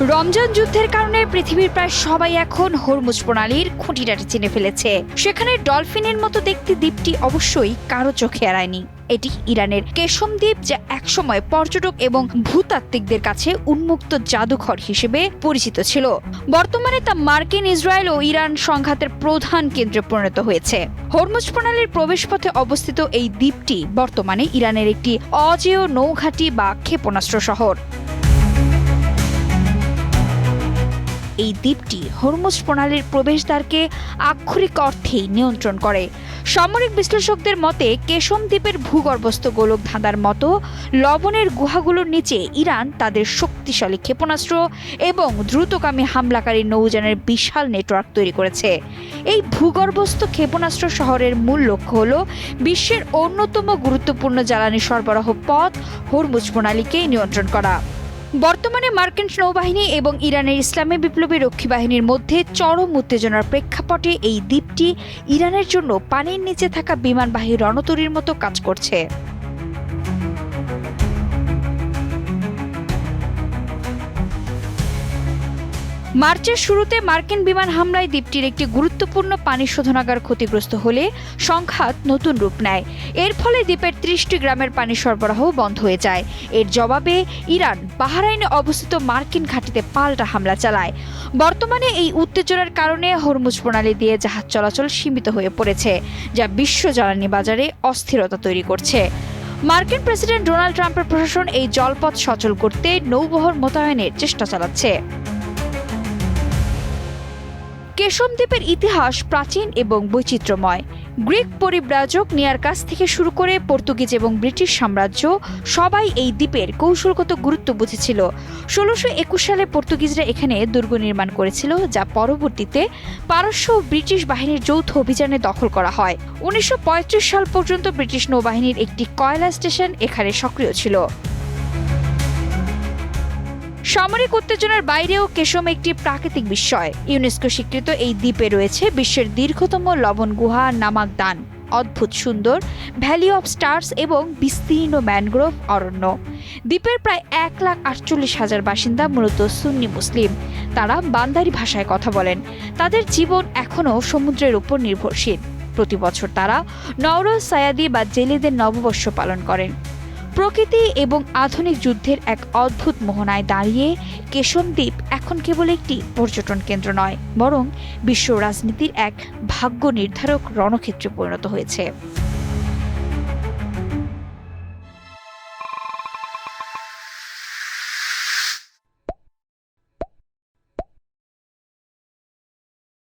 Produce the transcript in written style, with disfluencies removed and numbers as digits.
রমজান যুদ্ধের কারণে পৃথিবীর প্রায় সবাই এখন হরমুজ প্রণালীর খুঁটিনাটি চিনে ফেলেছে। সেখানে ডলফিনের মতো দেখতে দ্বীপটি অবশ্যই কারো চোখে এড়ায়নি। এটি ইরানের কেশম দ্বীপ, যা একসময় পর্যটক এবং ভূতাত্ত্বিকদের কাছে উন্মুক্ত জাদুঘর হিসেবে পরিচিত ছিল। বর্তমানে তা মার্কিন, ইসরায়েল ও ইরান সংঘাতের প্রধান কেন্দ্রে পরিণত হয়েছে। হরমুজ প্রণালীর প্রবেশপথে অবস্থিত এই দ্বীপটি বর্তমানে ইরানের একটি অজেয় নৌঘাঁটি বা ক্ষেপণাস্ত্র শহর। এই দ্বীপটি হরমুজ প্রণালীর প্রবেশদ্বারকে আক্ষরিক অর্থেই নিয়ন্ত্রণ করে। সামরিক বিশ্লেষকদের মতে কেশম দ্বীপের ভূগর্ভস্থ গোলক ধাঁধার মতো লবণের গুহাগুলোর নিচে ইরান তাদের শক্তিশালী ক্ষেপণাস্ত্র এবং দ্রুতগামী হামলাকারী নৌযানের বিশাল নেটওয়ার্ক তৈরি করেছে। এই ভূগর্ভস্থ ক্ষেপণাস্ত্র শহরের মূল লক্ষ্য হল বিশ্বের অন্যতম গুরুত্বপূর্ণ জ্বালানি সরবরাহ পথ হরমুজ প্রণালীকে নিয়ন্ত্রণ করা। বর্তমানে মার্কিন নৌবাহিনী এবং ইরানের ইসলামী বিপ্লবী রক্ষী বাহিনীর মধ্যে চরম উত্তেজনার প্রেক্ষাপটে এই দ্বীপটি ইরানের জন্য পানির নিচে থাকা বিমানবাহী রণতরীর মতো কাজ করছে। মার্চের শুরুতে মার্কিন বিমান হামলায় দ্বীপটির একটি গুরুত্বপূর্ণ পানি শোধনাগার ক্ষতিগ্রস্ত হলে সংঘাত নতুন রূপ নেয়। এর ফলে দ্বীপের ৩০টি গ্রামের পানি সরবরাহ বন্ধ হয়ে যায়। এর জবাবে ইরান বাহরাইনে অবস্থিত মার্কিন ঘাঁটিতে পাল্টা হামলা চালায়। বর্তমানে এই উত্তেজনার কারণে হরমুজ প্রণালী দিয়ে জাহাজ চলাচল সীমিত হয়ে পড়েছে, যা বিশ্ব জ্বালানি বাজারে অস্থিরতা তৈরি করছে। মার্কিন প্রেসিডেন্ট ডোনাল্ড ট্রাম্পের প্রশাসন এই জলপথ সচল করতে নৌবহর মোতায়েনের চেষ্টা চালাচ্ছে। কেশম দ্বীপের ইতিহাস প্রাচীন এবং বৈচিত্র্যময়। গ্রিক পরিব্রাজক নিয়ারকাস থেকে শুরু করে পর্তুগিজ এবং ব্রিটিশ সাম্রাজ্য সবাই এই দ্বীপের কৌশলগত গুরুত্ব বুঝেছিল। ১৬২১ সালে পর্তুগিজরা এখানে দুর্গ নির্মাণ করেছিল, যা পরবর্তীতে পারস্য ও ব্রিটিশ বাহিনীর যৌথ অভিযানে দখল করা হয়। ১৯৩৫ সাল পর্যন্ত ব্রিটিশ নৌবাহিনীর একটি কয়লা স্টেশন এখানে সক্রিয় ছিল। সামরিক উত্তেজনার বাইরেও কেশম একটি প্রাকৃতিক বিস্ময়। ইউনেস্কো স্বীকৃত এই দ্বীপে রয়েছে বিশ্বের দীর্ঘতম লবণ গুহা নামাকদান, অদ্ভুত সুন্দর ভ্যালি অফ স্টার্স এবং বিস্তীর্ণ ম্যানগ্রোভ অরণ্য। দ্বীপের প্রায় ১,৪৮,০০০ বাসিন্দা মূলত সুন্নি মুসলিম। তারা বান্দারি ভাষায় কথা বলেন। তাদের জীবন এখনও সমুদ্রের উপর নির্ভরশীল। প্রতি বছর তারা নওরোজ সায়াদি বা জেলেদের নববর্ষ পালন করেন। প্রকৃতি এবং আধুনিক যুদ্ধের এক অদ্ভুত মোহনায় দাঁড়িয়ে কেশম দ্বীপ এখন কেবল একটি পর্যটন কেন্দ্র নয়, বরং বিশ্ব রাজনীতির এক ভাগ্য নির্ধারক রণক্ষেত্রে পরিণত হয়েছে।